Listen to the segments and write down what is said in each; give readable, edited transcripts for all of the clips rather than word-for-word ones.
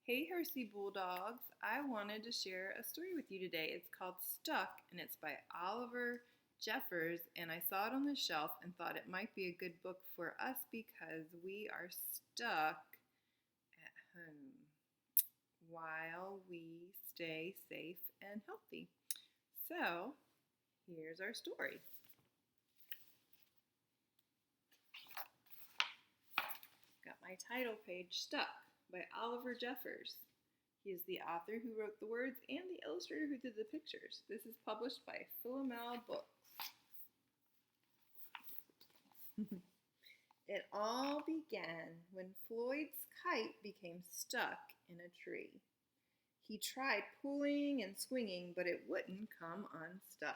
Hey Hersey Bulldogs, I wanted to share a story with you today. It's called Stuck and it's by Oliver Jeffers, and I saw it on the shelf and thought it might be a good book for us because we are stuck at home while we stay safe and healthy. So, here's our story. Got my title page, Stuck, by Oliver Jeffers. He is the author who wrote the words and the illustrator who did the pictures. This is published by Philomel Books. It all began when Floyd's kite became stuck in a tree. He tried pulling and swinging, but it wouldn't come unstuck.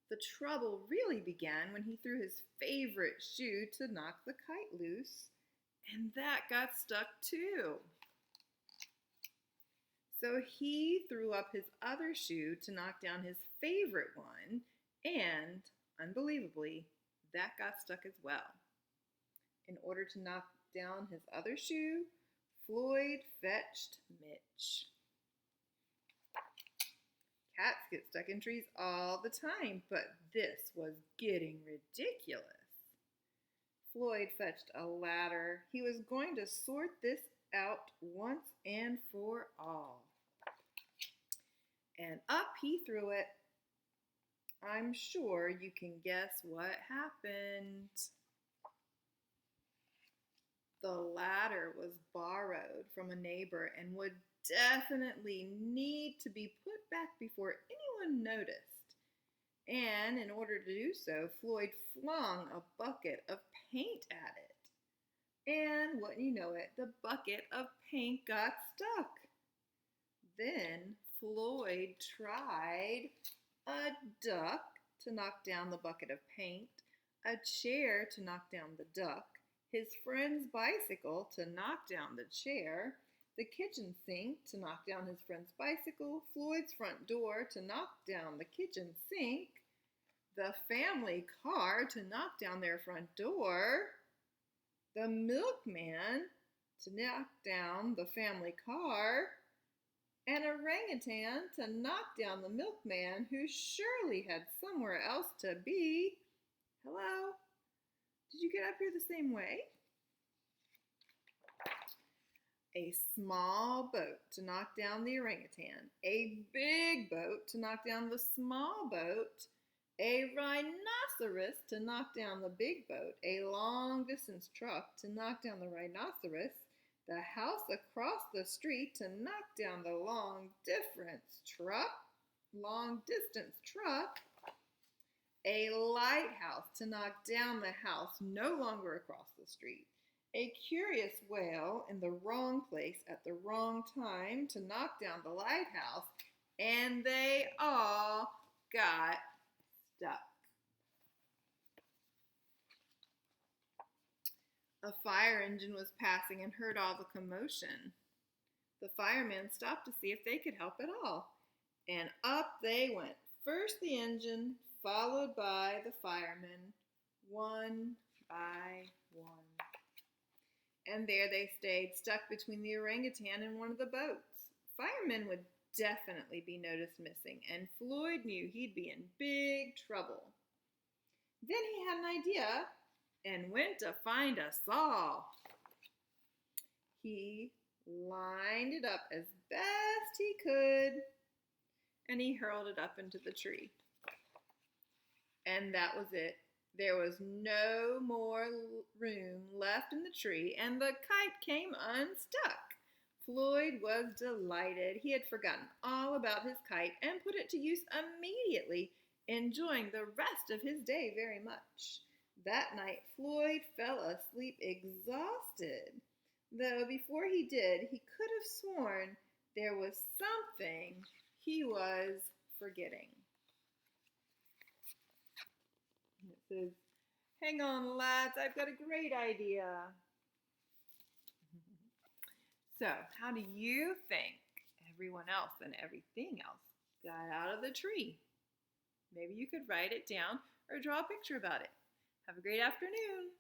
The trouble really began when he threw his favorite shoe to knock the kite loose, and that got stuck too. So he threw up his other shoe to knock down his favorite one, and, unbelievably, that got stuck as well. In order to knock down his other shoe, Floyd fetched Mitch. Cats get stuck in trees all the time, but this was getting ridiculous. Floyd fetched a ladder. He was going to sort this out once and for all. And up he threw it. I'm sure you can guess what happened. The ladder was borrowed from a neighbor and would definitely need to be put back before anyone noticed. And in order to do so, Floyd flung a bucket of paint at it. And wouldn't you know it, the bucket of paint got stuck. Then Floyd tried a duck to knock down the bucket of paint, a chair to knock down the duck, his friend's bicycle to knock down the chair, the kitchen sink to knock down his friend's bicycle, Floyd's front door to knock down the kitchen sink, the family car to knock down their front door, the milkman to knock down the family car, an orangutan to knock down the milkman who surely had somewhere else to be. Hello? Did you get up here the same way? A small boat to knock down the orangutan, a big boat to knock down the small boat, a rhinoceros to knock down the big boat, a long-distance truck to knock down the rhinoceros, the house across the street to knock down the long-distance truck, a lighthouse to knock down the house no longer across the street, a curious whale in the wrong place at the wrong time to knock down the lighthouse, and they all got stuck. A fire engine was passing and heard all the commotion. The firemen stopped to see if they could help at all, and up they went. First the engine, followed by the firemen, one by one. And there they stayed, stuck between the orangutan and one of the boats. Firemen would definitely be noticed missing, and Floyd knew he'd be in big trouble. Then he had an idea and went to find a saw. He lined it up as best he could, and he hurled it up into the tree. And that was it. There was no more room left in the tree, and the kite came unstuck. Floyd was delighted. He had forgotten all about his kite and put it to use immediately, enjoying the rest of his day very much. That night, Floyd fell asleep exhausted, though before he did, he could have sworn there was something he was forgetting. It says, "Hang on, lads, I've got a great idea." So, how do you think everyone else and everything else got out of the tree? Maybe you could write it down or draw a picture about it. Have a great afternoon.